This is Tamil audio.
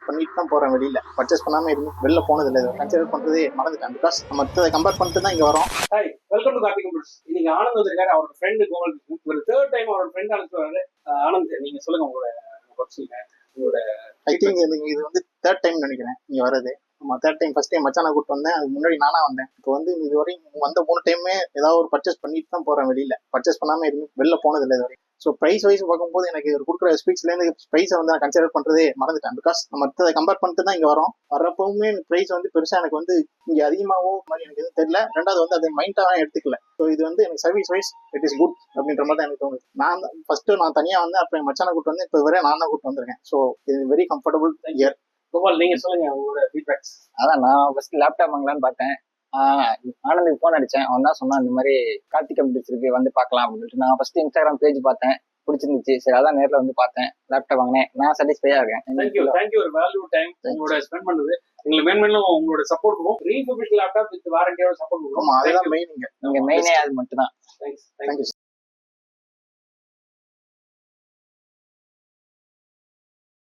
பண்ணிட்டு தான் போறேன். வெளியில பர்ச்சேஸ் பண்ணாம எதுவும் வெளில போனது இல்லை. கன்சிடர் பண்றதே மறந்துட்டேன். பிகாஸ் மற்ற கம்பேர் பண்ணிட்டு தான் இங்க வரோம். Hi, welcome to Karthik computers. இன்னைக்கு ஆனந்த் வந்திருக்காரு. அவரோட ஃப்ரெண்டு கோமல். ஒரு தேர்ட் டைம் அவரோட ஃப்ரெண்ட் அழைச்சு வராரு. ஆனந்த், நீங்க சொல்லுங்க உங்களோட உங்களோட ஐ திங்க் இது வந்து தேர்ட் டைம் நினைக்கிறேன் இங்க வர்றது. Third time. ஃபர்ஸ்ட் டைம் மச்சானை கூப்பிட்டு வந்தேன், அதுக்கு முன்னாடி நானா வந்தேன். இப்போ வந்து இது வரையும் வந்த 3 டைமே ஏதாவது ஒரு பர்ச்சேஸ் பண்ணிட்டு தான் போறேன். வெளியில பர்ச்சேஸ் பண்ணாம எதுவும் வெளில போனது இல்லை இது வரைக்கும். ஸோ ப்ரைஸ் வைஸ் பார்க்கும்போது எனக்கு ஒரு கொடுக்குற ஸ்பீச்லேருந்து ப்ரைஸை வந்து நான் கன்சிடர் பண்றதே மறந்துட்டேன். பிகாஸ் மற்ற கம்பேர் பண்ணிட்டு தான் இங்க வரோம். வர்றப்பவுமே எனக்கு ப்ரைஸ் வந்து பெருசா எனக்கு வந்து இங்க அதிகமாகவோ மாதிரி எனக்கு எதுவும் தெரியல. ரெண்டாவது வந்து அதை மைண்டாக எடுத்துக்கல. ஸோ இது வந்து எனக்கு service wise it is good அப்படின்ற மாதிரி தான் எனக்கு தோணுது. நான் தனியா வந்து அப்புறம் மச்சானை கூப்பிட்டு வந்து இப்போ வரை நான் தான் கூப்பிட்டு வந்திருக்கேன். ஸோ இது வெரி கம்ஃபர்டபுள் இயர். கோபால், நீங்க சொல்லுங்க உங்களோட ஃபீட்பேக்ஸ். அதான் நான் ஃபர்ஸ்ட் லேப்டாப் வாங்கலான்னு பார்த்தேன். ஆனந்துக்கு ஃபோன் அடிச்சேன். அவன் தான் சொன்னான் இந்த மாதிரி கார்த்திக் கம்ப்யூட்டர்ஸ் இருக்கு, வந்து பார்க்கலாம் அப்படின்னு சொல்லிட்டு. நான் ஃபர்ஸ்ட் இன்ஸ்டாகிராம் பேஜ் பார்த்தேன், பிடிச்சிருந்துச்சு. சரி, அதான் நேரில் வந்து பார்த்தேன், லேப்டாப் வாங்கினேன். நான் சாட்டிஸ்ஃபையா இருக்கேன். தேங்க்யூ ஒரு வேல்யூ டைம் உங்களோட ஸ்பெண்ட் பண்ணது. எங்களுக்கு மேன்மேலும் உங்களோட சப்போர்ட் கொடுக்கும். ரீஃபர்பிஷ்ட் லேப்டாப் வித் வாரண்டியோட சப்போர்ட் கொடுக்கும். அதுதான் மெயின். நீங்க மெயினே அது மட்டும் தான். தேங்க்ஸ்.